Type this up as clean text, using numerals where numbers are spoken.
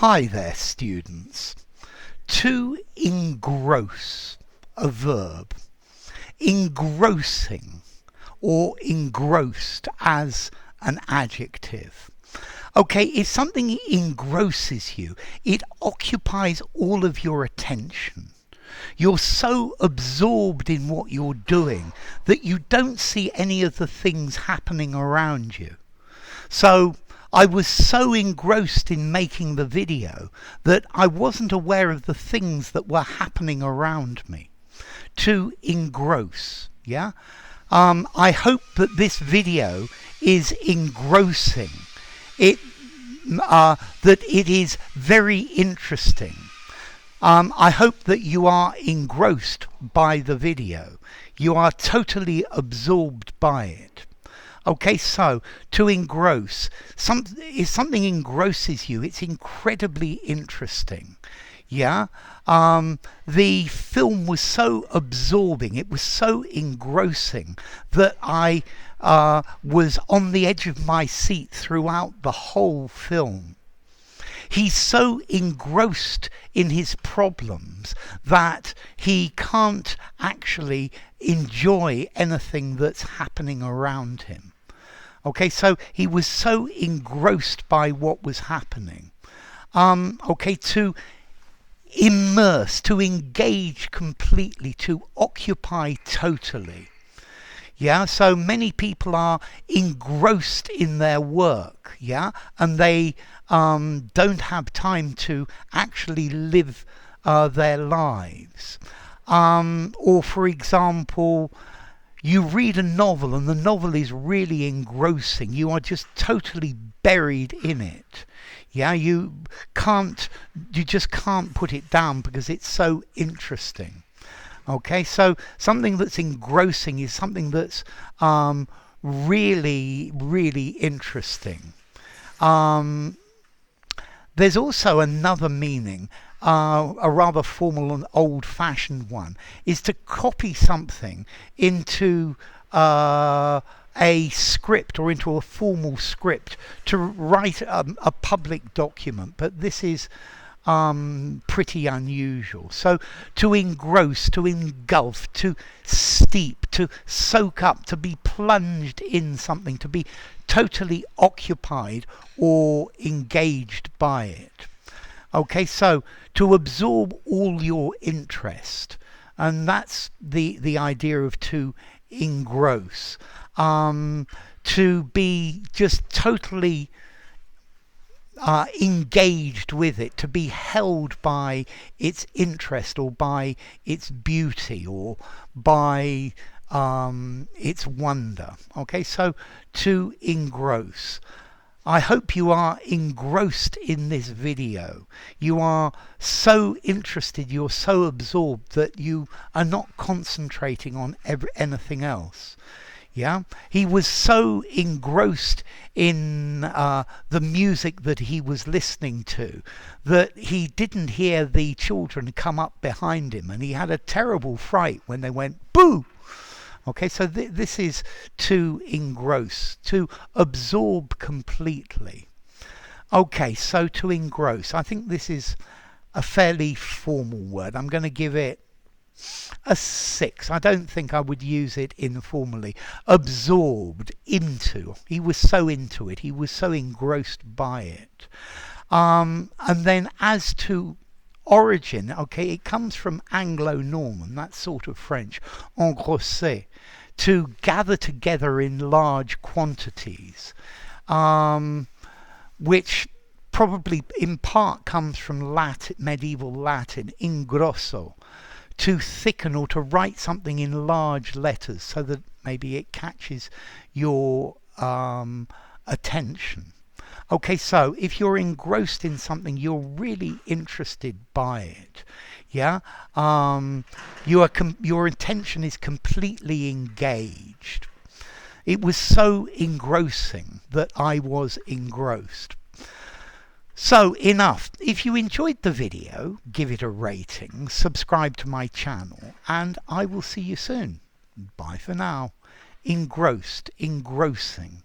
Hi there, students. To engross, a verb. Engrossing or engrossed as an adjective. Okay, if something engrosses you, it occupies all of your attention. You're so absorbed in what you're doing that you don't see any of the things happening around you. So I was so engrossed in making the video that I wasn't aware of the things that were happening around me. To engross, yeah? I hope that this video is engrossing. That it is very interesting. I hope that you are engrossed by the video. You are totally absorbed by it. Okay, so to engross, if something engrosses you, it's incredibly interesting. Yeah, the film was so absorbing, it was so engrossing that I was on the edge of my seat throughout the whole film. He's so engrossed in his problems that he can't actually enjoy anything that's happening around him. Okay, so he was so engrossed by what was happening. Okay, to immerse, to engage completely, to occupy totally. Yeah, so many people are engrossed in their work, yeah, and they don't have time to actually live their lives. Or for example, you read a novel and the novel is really engrossing. You are just totally buried in it. Yeah, you just can't put it down because it's so interesting. Okay, so something that's engrossing is something that's really, really interesting. There's also another meaning, a rather formal and old-fashioned one, is to copy something into a script or into a formal script to write a public document, but this is pretty unusual. So to engross, to engulf, to steep, to soak up, to be plunged in something, to be totally occupied or engaged by it. Okay, so to absorb all your interest, and that's the idea of to engross. To be just totally engaged with it, to be held by its interest or by its beauty or by its wonder. Okay, so to engross. I hope you are engrossed in this video. You are so interested, you're so absorbed that you are not concentrating on anything else. Yeah, he was so engrossed in the music that he was listening to that he didn't hear the children come up behind him, and he had a terrible fright when they went boo. Okay, so this is to engross, to absorb completely. Okay, so to engross, I think this is a fairly formal word. I'm going to give it a 6. I don't think I would use it informally. Absorbed, into. He was so into it. He was so engrossed by it. And then as to origin, okay, it comes from Anglo-Norman, that's sort of French, engrosser, to gather together in large quantities, which probably in part comes from Latin, medieval Latin, ingrosso, to thicken or to write something in large letters so that maybe it catches your attention. Okay, so if you're engrossed in something, you're really interested by it. Yeah, your attention is completely engaged. It was so engrossing that I was engrossed. So enough. If you enjoyed the video, give it a rating, subscribe to my channel, and I will see you soon. Bye for now. Engrossed, engrossing.